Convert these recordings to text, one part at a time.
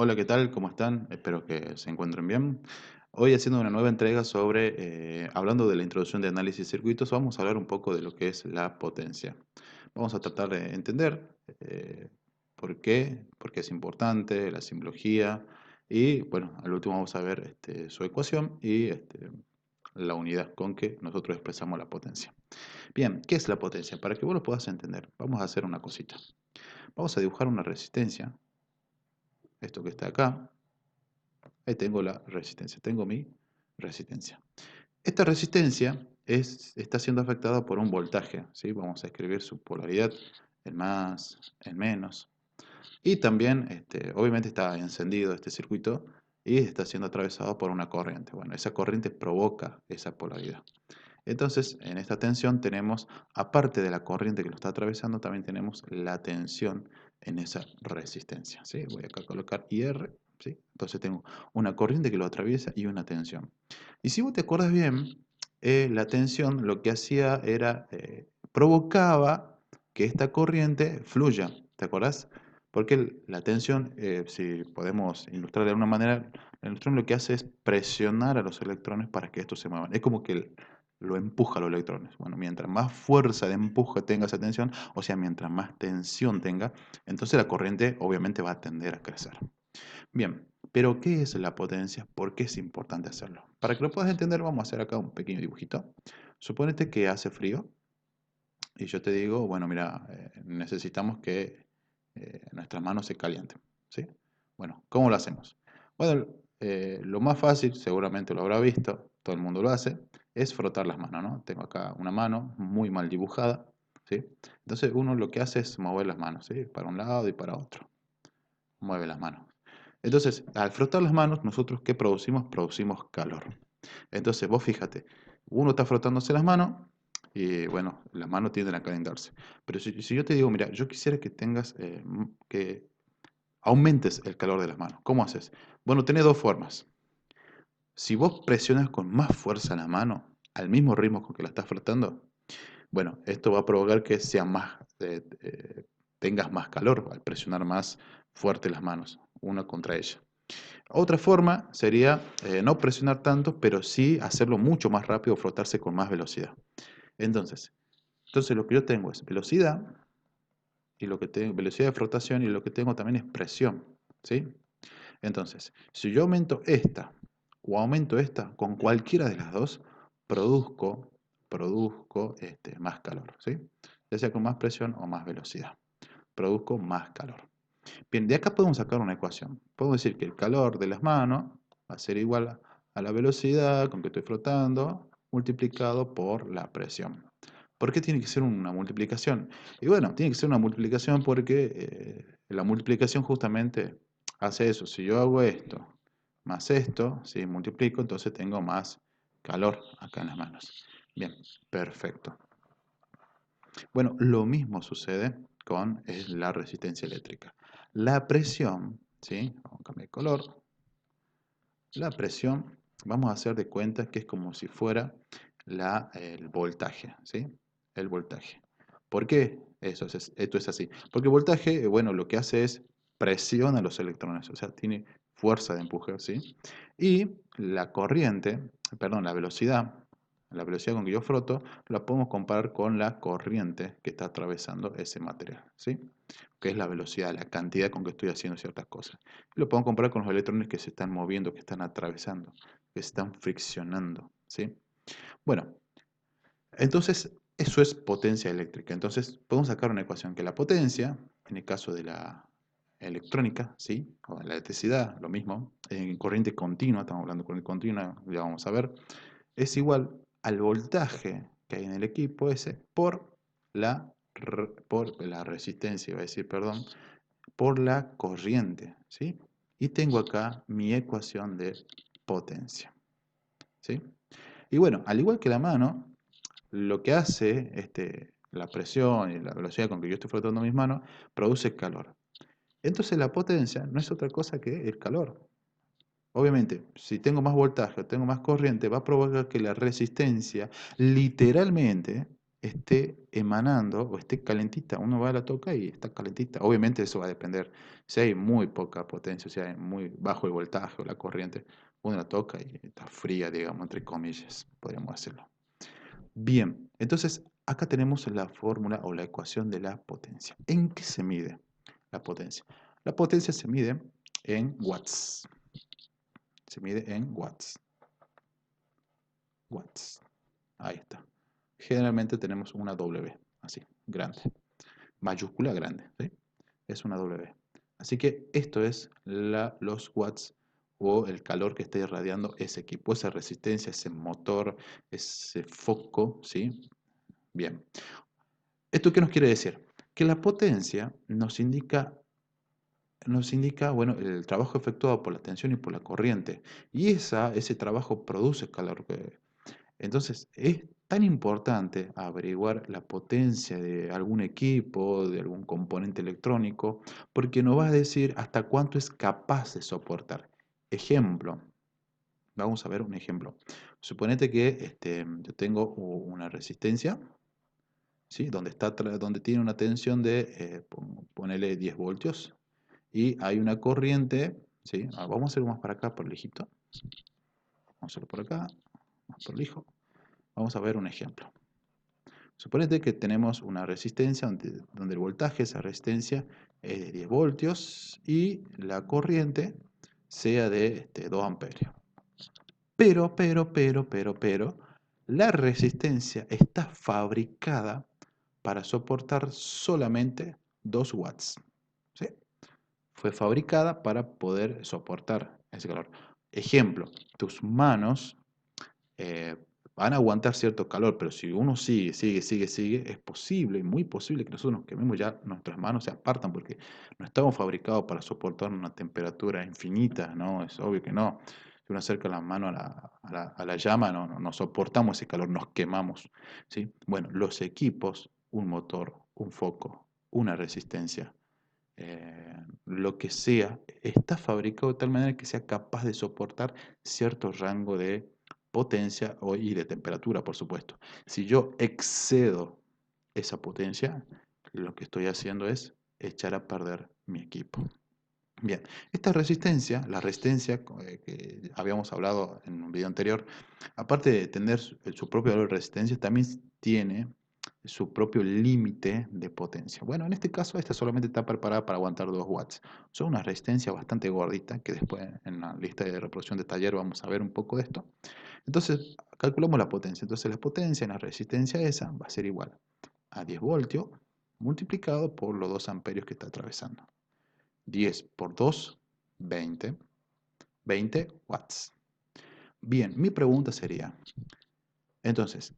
Hola, ¿qué tal? ¿Cómo están? Espero que se encuentren bien. Hoy haciendo una nueva entrega sobre, hablando de la introducción de análisis de circuitos, vamos a hablar un poco de lo que es la potencia. Vamos a tratar de entender por qué es importante, la simbología y, bueno, al último vamos a ver su ecuación y la unidad con que nosotros expresamos la potencia. Bien, ¿qué es la potencia? Para que vos lo puedas entender, vamos a hacer una cosita. Vamos a dibujar una resistencia, esto que está acá. Ahí tengo la resistencia, tengo mi resistencia. Esta resistencia está siendo afectada por un voltaje, ¿sí? Vamos a escribir su polaridad, el más, el menos. Y también, obviamente está encendido este circuito y está siendo atravesado por una corriente. Bueno, esa corriente provoca esa polaridad. Entonces, en esta tensión tenemos, aparte de la corriente que lo está atravesando, también tenemos la tensión en esa resistencia, ¿sí? Voy acá a colocar IR, ¿sí? Entonces tengo una corriente que lo atraviesa y una tensión. Y si vos te acuerdas bien, la tensión lo que hacía era, provocaba que esta corriente fluya, ¿te acordás? Porque la tensión, si podemos ilustrar de alguna manera, el electrón lo que hace es presionar a los electrones para que estos se muevan. Es como que lo empuja a los electrones. Bueno, mientras más fuerza de empuje tenga esa tensión, o sea, mientras más tensión tenga, entonces la corriente obviamente va a tender a crecer. Bien, pero ¿qué es la potencia? ¿Por qué es importante hacerlo? Para que lo puedas entender, vamos a hacer acá un pequeño dibujito. Suponete que hace frío y yo te digo, bueno, mira, necesitamos que nuestras manos se calienten, ¿sí? Bueno, ¿cómo lo hacemos? Bueno, lo más fácil, seguramente lo habrá visto, todo el mundo lo hace, es frotar las manos, ¿no? Tengo acá una mano muy mal dibujada, ¿sí? Entonces uno lo que hace es mover las manos, ¿sí? Para un lado y para otro. Mueve las manos. Entonces, al frotar las manos, nosotros ¿qué producimos? Producimos calor. Entonces, vos fíjate, uno está frotándose las manos y bueno, las manos tienden a calentarse. Pero si yo te digo, mira, yo quisiera que tengas, que aumentes el calor de las manos. ¿Cómo haces? Bueno, tenés dos formas. Si vos presionas con más fuerza la mano, al mismo ritmo con que la estás frotando, bueno, esto va a provocar que sea más, tengas más calor al presionar más fuerte las manos, una contra ella. Otra forma sería no presionar tanto, pero sí hacerlo mucho más rápido, frotarse con más velocidad. Entonces, entonces lo que yo tengo es velocidad, y lo que tengo, velocidad de frotación, y lo que tengo también es presión, ¿sí? Entonces, si yo aumento esta o aumento esta, con cualquiera de las dos, produzco más calor, ¿sí? Ya sea con más presión o más velocidad. Produzco más calor. Bien, de acá podemos sacar una ecuación. Podemos decir que el calor de las manos va a ser igual a la velocidad con que estoy frotando multiplicado por la presión. ¿Por qué tiene que ser una multiplicación? Y bueno, tiene que ser una multiplicación porque la multiplicación justamente hace eso. Si yo hago esto más esto, si multiplico, entonces tengo más calor acá en las manos. Bien, perfecto. Bueno, lo mismo sucede con la resistencia eléctrica. La presión, ¿sí? Vamos a cambiar de color. La presión, vamos a hacer de cuenta que es como si fuera el voltaje, ¿sí? El voltaje. ¿Por qué esto es así? Porque el voltaje, bueno, lo que hace es presiona a los electrones, o sea, tiene fuerza de empuje, ¿sí? Y la corriente, perdón, la velocidad con que yo froto, la podemos comparar con la corriente que está atravesando ese material, ¿sí? Que es la velocidad, la cantidad con que estoy haciendo ciertas cosas. Y lo podemos comparar con los electrones que se están moviendo, que están atravesando, que se están friccionando, ¿sí? Bueno, entonces eso es potencia eléctrica. Entonces podemos sacar una ecuación que la potencia, en el caso de la electrónica, ¿sí? O de la electricidad, lo mismo, en corriente continua, estamos hablando de corriente continua, ya vamos a ver, es igual al voltaje que hay en el equipo ese por la resistencia, iba a decir, perdón, por la corriente, ¿sí? Y tengo acá mi ecuación de potencia, ¿sí? Y bueno, al igual que la mano, lo que hace la presión y la velocidad con que yo estoy frotando mis manos produce calor. Entonces la potencia no es otra cosa que el calor. Obviamente, si tengo más voltaje o tengo más corriente, va a provocar que la resistencia literalmente esté emanando o esté calentita. Uno va a la toca y está calentita. Obviamente eso va a depender. Si hay muy poca potencia, si hay muy bajo el voltaje o la corriente, uno la toca y está fría, digamos, entre comillas, podríamos decirlo. Bien, entonces acá tenemos la fórmula o la ecuación de la potencia. ¿En qué se mide la potencia? La potencia se mide en watts. Se mide en watts. Watts. Ahí está. Generalmente tenemos una W, así, grande. Mayúscula grande, ¿sí? Es una W. Así que esto es los watts o el calor que está irradiando ese equipo, esa resistencia, ese motor, ese foco, ¿sí? Bien. ¿Esto qué nos quiere decir? Que la potencia nos indica, bueno, el trabajo efectuado por la tensión y por la corriente. Y ese trabajo produce calor. Entonces, es tan importante averiguar la potencia de algún equipo, de algún componente electrónico, porque nos va a decir hasta cuánto es capaz de soportar. Ejemplo, vamos a ver un ejemplo. Suponete que yo tengo una resistencia, ¿sí? Donde tiene una tensión de, ponele 10 voltios, y hay una corriente, ¿sí? Vamos a hacerlo más para acá, por lejito. Vamos a hacerlo por acá, más por lijo. Vamos a ver un ejemplo. Suponete que tenemos una resistencia donde el voltaje, esa resistencia, es de 10 voltios y la corriente sea de 2 amperios. Pero, la resistencia está fabricada para soportar solamente 2 watts. ¿Sí? Fue fabricada para poder soportar ese calor. Ejemplo, tus manos eh, van a aguantar cierto calor, pero si uno sigue, es posible, muy posible que nosotros nos quememos, ya nuestras manos se apartan porque no estamos fabricados para soportar una temperatura infinita, ¿no? Es obvio que no. Si uno acerca la mano a la llama, no soportamos ese calor, nos quemamos, ¿sí? Bueno, los equipos, un motor, un foco, una resistencia, lo que sea, está fabricado de tal manera que sea capaz de soportar cierto rango de potencia y de temperatura, por supuesto. Si yo excedo esa potencia, lo que estoy haciendo es echar a perder mi equipo. Bien, esta resistencia, la resistencia que habíamos hablado en un video anterior, aparte de tener su propio valor de resistencia, también tiene su propio límite de potencia. Bueno, en este caso, esta solamente está preparada para aguantar 2 watts. Son una resistencia bastante gordita, que después en la lista de reproducción de taller vamos a ver un poco de esto. Entonces, calculamos la potencia. Entonces, la potencia en la resistencia esa va a ser igual a 10 voltios multiplicado por los 2 amperios que está atravesando. 10 por 2, 20. 20 watts. Bien, mi pregunta sería, entonces,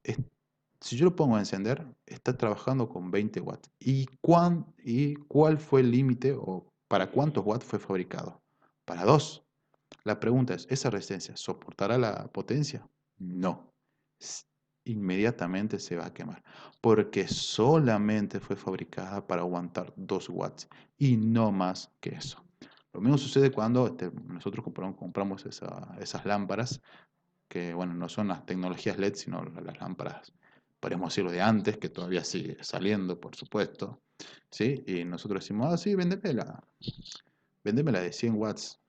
si yo lo pongo a encender, está trabajando con 20 watts. ¿Y cuál fue el límite o para cuántos watts fue fabricado? Para 2. La pregunta es, ¿esa resistencia soportará la potencia? No. Inmediatamente se va a quemar, porque solamente fue fabricada para aguantar 2 watts y no más que eso. Lo mismo sucede cuando nosotros compramos esas lámparas, que bueno, no son las tecnologías LED, sino las lámparas, podríamos decirlo de antes, que todavía sigue saliendo, por supuesto, ¿sí? Y nosotros decimos, sí, véndemela de 100 watts,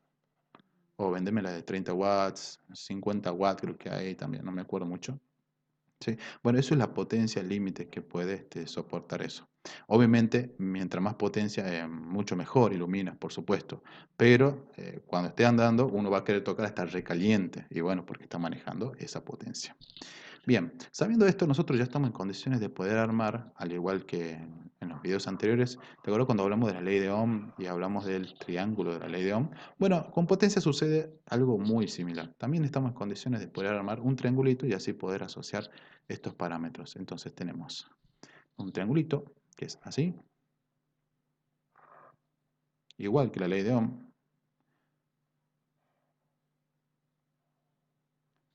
o véndemela de 30 watts, 50 watts creo que hay también, no me acuerdo mucho. ¿Sí? Bueno, eso es la potencia límite que puede soportar eso. Obviamente, mientras más potencia, mucho mejor ilumina, por supuesto. Pero cuando esté andando, uno va a querer tocar hasta recaliente. Y bueno, porque está manejando esa potencia. Bien, sabiendo esto, nosotros ya estamos en condiciones de poder armar, al igual que en los videos anteriores. ¿Te acuerdas cuando hablamos de la ley de Ohm y hablamos del triángulo de la ley de Ohm? Bueno, con potencia sucede algo muy similar. También estamos en condiciones de poder armar un triangulito y así poder asociar estos parámetros. Entonces tenemos un triangulito que es así, igual que la ley de Ohm,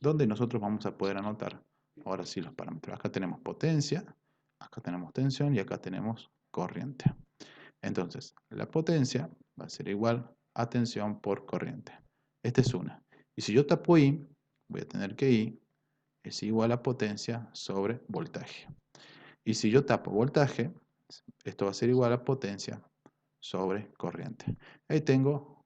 donde nosotros vamos a poder anotar ahora sí los parámetros. Acá tenemos potencia, acá tenemos tensión y acá tenemos corriente. Entonces, la potencia va a ser igual a tensión por corriente. Esta es una. Y si yo tapo I, voy a tener que I es igual a potencia sobre voltaje. Y si yo tapo voltaje, esto va a ser igual a potencia sobre corriente. Ahí tengo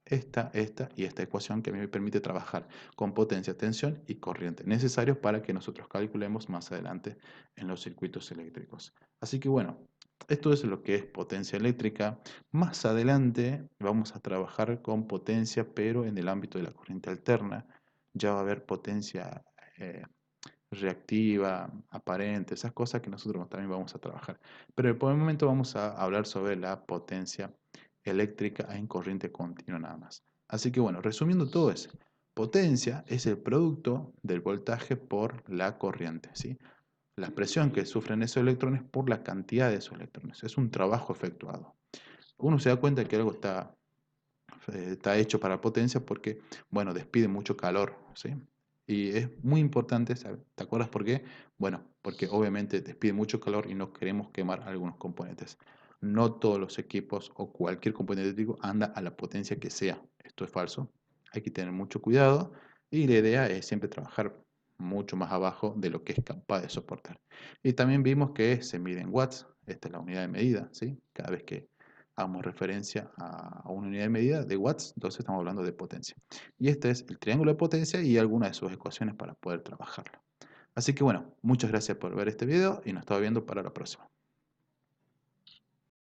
esta y esta ecuación que a mí me permite trabajar con potencia, tensión y corriente, necesarios para que nosotros calculemos más adelante en los circuitos eléctricos. Así que bueno, esto es lo que es potencia eléctrica. Más adelante vamos a trabajar con potencia, pero en el ámbito de la corriente alterna. Ya va a haber potencia reactiva, aparente, esas cosas que nosotros también vamos a trabajar. Pero por el momento vamos a hablar sobre la potencia eléctrica en corriente continua nada más. Así que bueno, resumiendo todo eso, potencia es el producto del voltaje por la corriente, ¿sí? La presión que sufren esos electrones por la cantidad de esos electrones. Es un trabajo efectuado. Uno se da cuenta que algo está hecho para potencia porque, bueno, despide mucho calor, ¿sí? Y es muy importante, ¿te acuerdas por qué? Bueno, porque obviamente despide mucho calor y no queremos quemar algunos componentes. No todos los equipos o cualquier componente eléctrico anda a la potencia que sea. Esto es falso. Hay que tener mucho cuidado y la idea es siempre trabajar mucho más abajo de lo que es capaz de soportar. Y también vimos que se mide en watts. Esta es la unidad de medida, ¿sí? Cada vez que hagamos referencia a una unidad de medida de watts, entonces estamos hablando de potencia. Y este es el triángulo de potencia y algunas de sus ecuaciones para poder trabajarlo. Así que bueno, muchas gracias por ver este video y nos estamos viendo para la próxima.